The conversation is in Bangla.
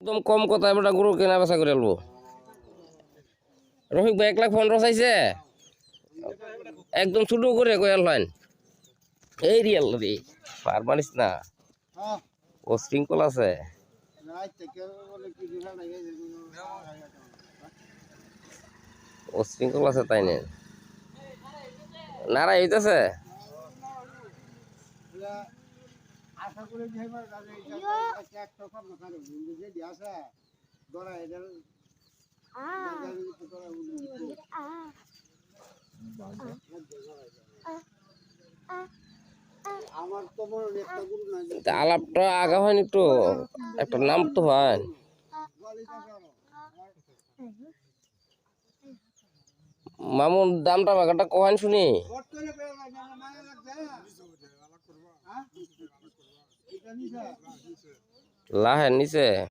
একদম কম কথা বেটা গরু কেনা বেচা করে আলবো রফিক ভাই 1,15,000 চাইছে একদম ছোট করে কয়াল হয় এই রিয়াল রে পার মানিস না ও শৃঙ্খল আছে ও শৃঙ্খল আছে তাই নেন নারা হইতেছে আশা করে আমার তো মনে একটা গুরু নাই আলাপটা আগা হয়নি তো একটা নাম তো হয় মামুন দামটা বাগাটা কহান শুনি লাহের নিচে